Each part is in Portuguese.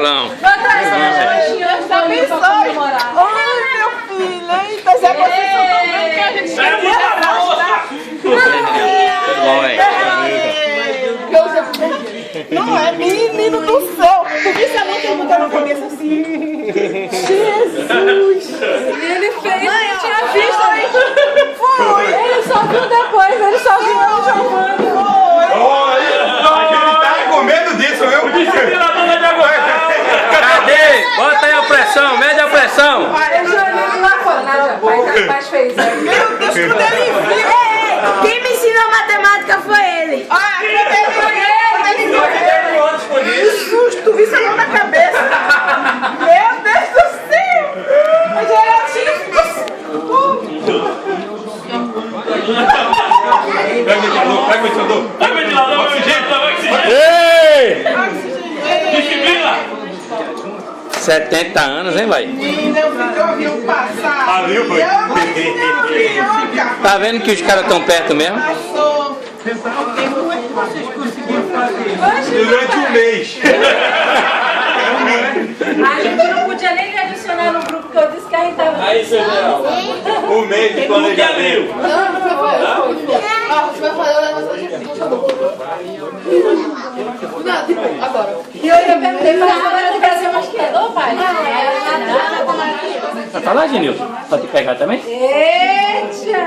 salão. Já pensou? Ai, meu filho, eita, Zé, vocês são tão grandes que a gente Tudo bom, velho? Não é, menino do céu. Tu viste a mão que ele botou na cabeça assim? Jesus! Ele fez, não tinha visto. Foi! Ele só viu depois, ele só viu eu jogando. Ele tá com medo disso, viu? Discipliradora de água. Cadê? Bota aí a pressão, mede a pressão. Eu joguei lá fora, nada, mas fez. Meu Deus, quando ele viu! Quem me ensinou matemática foi ele. Olha, quando ele viu! Que susto! Tu viste a mão na cabeça? Meu Deus do céu! A Geraldinha ficou... Pega o ventilador, pega o ventilador. Pega o ventilador, oxigênio. Ei! Disciplina. 70 anos, hein, vai? Menina, eu vi um passar. Ah, viu, foi? Eu vi, cara. Tá vendo que os caras estão perto mesmo? Passou. Durante um mês. A gente não podia nem lhe adicionar no grupo que eu disse que a gente tava. Aí, seu Geraldo. Um mês de planejamento. E eu ainda perguntei, mas agora tu quer ser maquiador, pai? Vai falar, Genilson? Pode pegar também? Eita!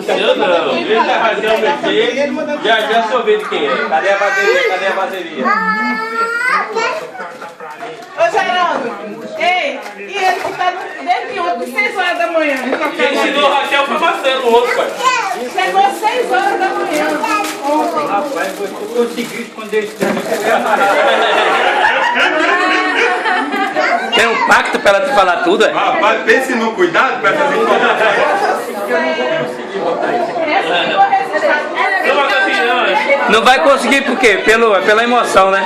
Eu não. Deixa a razão mexer. Já soube de quem é. Cadê a bateria? Cadê a bateria? Ô, Geraldo. Ei, e ele que tá desde ontem, 6 horas da manhã. Quem ensinou o Raquel foi Marcelo, o outro, pai. Chegou 6 horas da manhã. Rapaz, eu consegui esconder isso daí. Tem um pacto pra ela te falar tudo, é? Rapaz, pense no cuidado pra essas informações. Não vai conseguir, não, é? Não vai conseguir por quê? Pela emoção, né?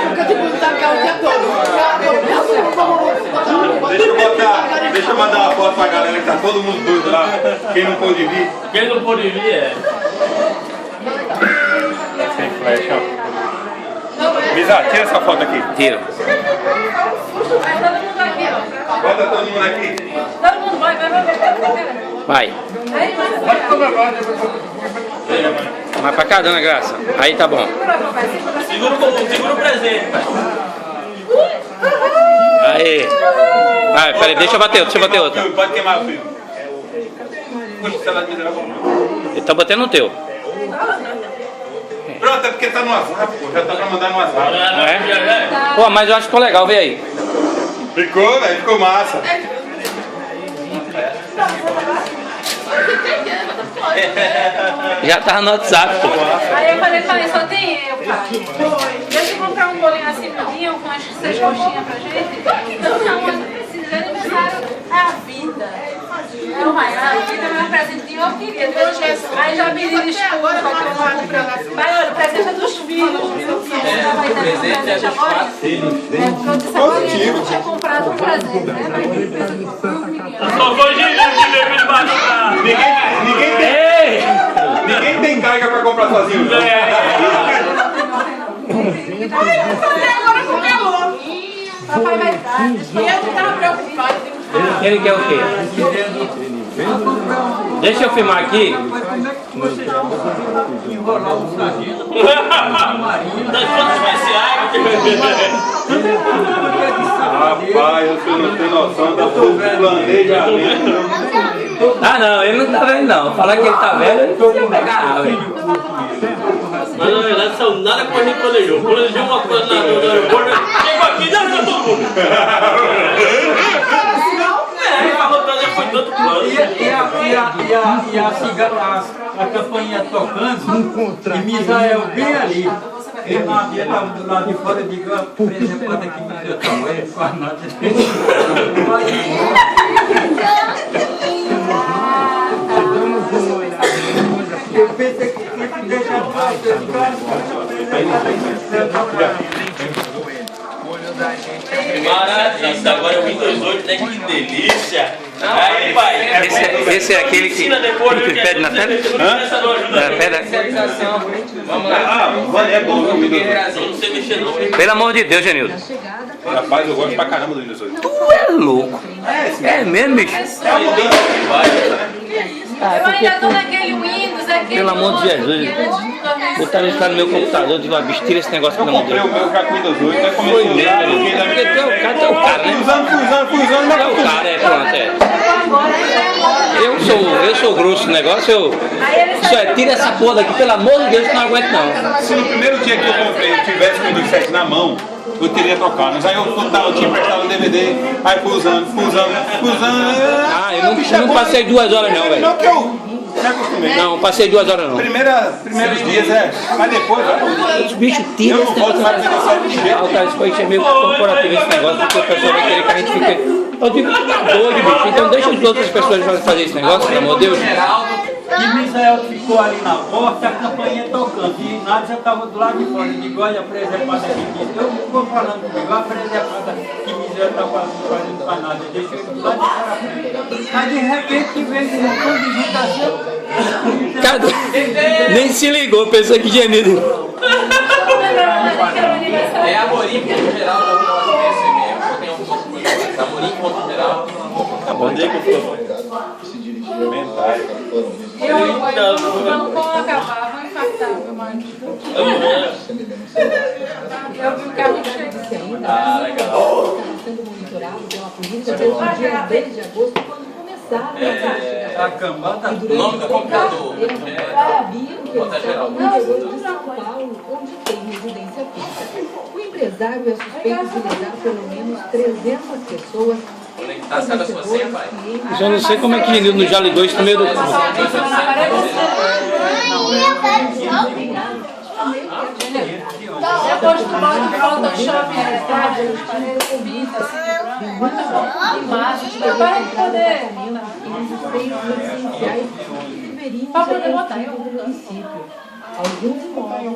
Deixa eu mandar uma foto pra galera que tá todo mundo doido lá. Quem não pôde vir. Quem não pôde vir é. Sem flash, ó. Misa, tira essa foto aqui. Tiro. Vai todo mundo aqui, ó. Bota todo mundo aqui. Todo mundo vai. Vai. Aí, mas... Vai pra cá, dona Graça. Aí tá bom. Segura o presente, pai. Aí. Vai, peraí, deixa eu bater outra. Pode queimar o fio. Puxa, se ela quiser, Ele tá batendo no teu. pronto, é porque tá no WhatsApp, pô. Já tá pra mandar no WhatsApp. Não é? Pô, mas eu acho que ficou legal, vê aí. Ficou, velho, ficou massa. Já tava no WhatsApp, pô. Aí eu falei, só tem eu, pai. Deixa eu comprar um bolinho assim, miudinho, com as 6 coxinhas pra gente. Não, mas não precisa, de aniversário é a vida. Não, mas a vida é meu presentinho, eu queria. Aí já me desculpa que eu não comprei. Vai, olha, o presente é dos filhos. Você vai dar um presente agora? Eu disse agora que eu não tinha comprado um presente, né? Mas ele pensa que foi um menino. Só foi Genilson que veio me machucar. Ninguém tem carga pra comprar sozinho. Não. Agora com calor. Papai vai dar. E eu não tava preocupado. Ele quer o quê? Deixa eu filmar aqui. Das fotos especiais. Rapaz, você não tem noção do planejamento. Ah, não, ele não tá vendo, não. Falar que ele tá vendo, ele não ia pegar, velho. Mas na verdade são nada como a gente planejou. Planejou uma coisa no aeroporto. Chegou aqui, não, todo mundo. A rodada foi tanto plano. A campainha tocando e Misael bem ali. Eu estava do lado de fora e digo, por exemplo, aqui me deu tamanho com a nota dele. Eu pensei que tinha que deixar ajudar a gente. Maravilha, agora o Windows 8, né? Que delícia. Aí, pai. Esse é aquele que pede na tela? Pera. Vamos lá. É bom o Windows 8. Não sei mexer não. Pelo amor de Deus, Genildo. Rapaz, eu gosto pra caramba do Windows 8. Tu é louco. É mesmo, bicho? Eu ainda tô naquele Windows, aquele Pelo amor de Jesus. Botaram isso lá no meu computador. Eu digo, bicho, tira esse negócio pelo amor de Comprei Deus. o meu já com Windows 8, né? Foi mesmo. Porque tu é o cara, Fui né? usando, Tu é o cara, pronto, Eu sou grosso no negócio, Isso é, tira essa porra daqui, pelo amor de Deus, que eu não aguento não. Se no primeiro dia que eu comprei eu tivesse com o Windows 7 na mão, eu teria trocado. Mas aí eu tinha emprestado o DVD, aí fui usando. Ah, eu não passei 2 horas não, velho. Não que eu me acostumei. Não, passei 2 horas não. Primeiros dias, mas depois, Os bichos tiram eu esse não volto mais pro Windows 7 de jeito. Ah, o cara, isso foi meio corporativo esse negócio, porque o pessoal vai querer que a gente fique... Eu digo, tá doido, bicho. Então deixa as outras pessoas fazer esse negócio, pelo amor de Deus. E Misael ficou ali na porta, a campainha tocando. E Nádia estava do lado de fora. Eu digo, olha a presepada que eu vou falando comigo, a presepada que Misael está fazendo para nada. Deixa ele do lado de fora. Mas de repente veio um montão de gente assim. Cadê? Nem se ligou, pensou que tinha medo. É Amorim, porque no geral da UFS mesmo, eu tenho algumas coisas. Amorim, ponto geral. Não vou acabar, vou infartar, meu marido. Eu vi o carro chegando. Ah, legal. Sendo monitorado pela polícia desde o dia 10 de agosto, quando começaram as investigações. A cambada. O nome do computador Eles sabiam que eles estavam no interior de São Paulo, onde tem residência fixa. O empresário é suspeito de levar pelo menos 300 pessoas. Tá sabe a sua senha, pai? Eu só não sei como é que Genildo não já ligou isso no meio do... Depois do banco de Photoshop, as paredes subidas, assim, imagens, para de poder. Para poder botar em algum município. Alguns imóveis.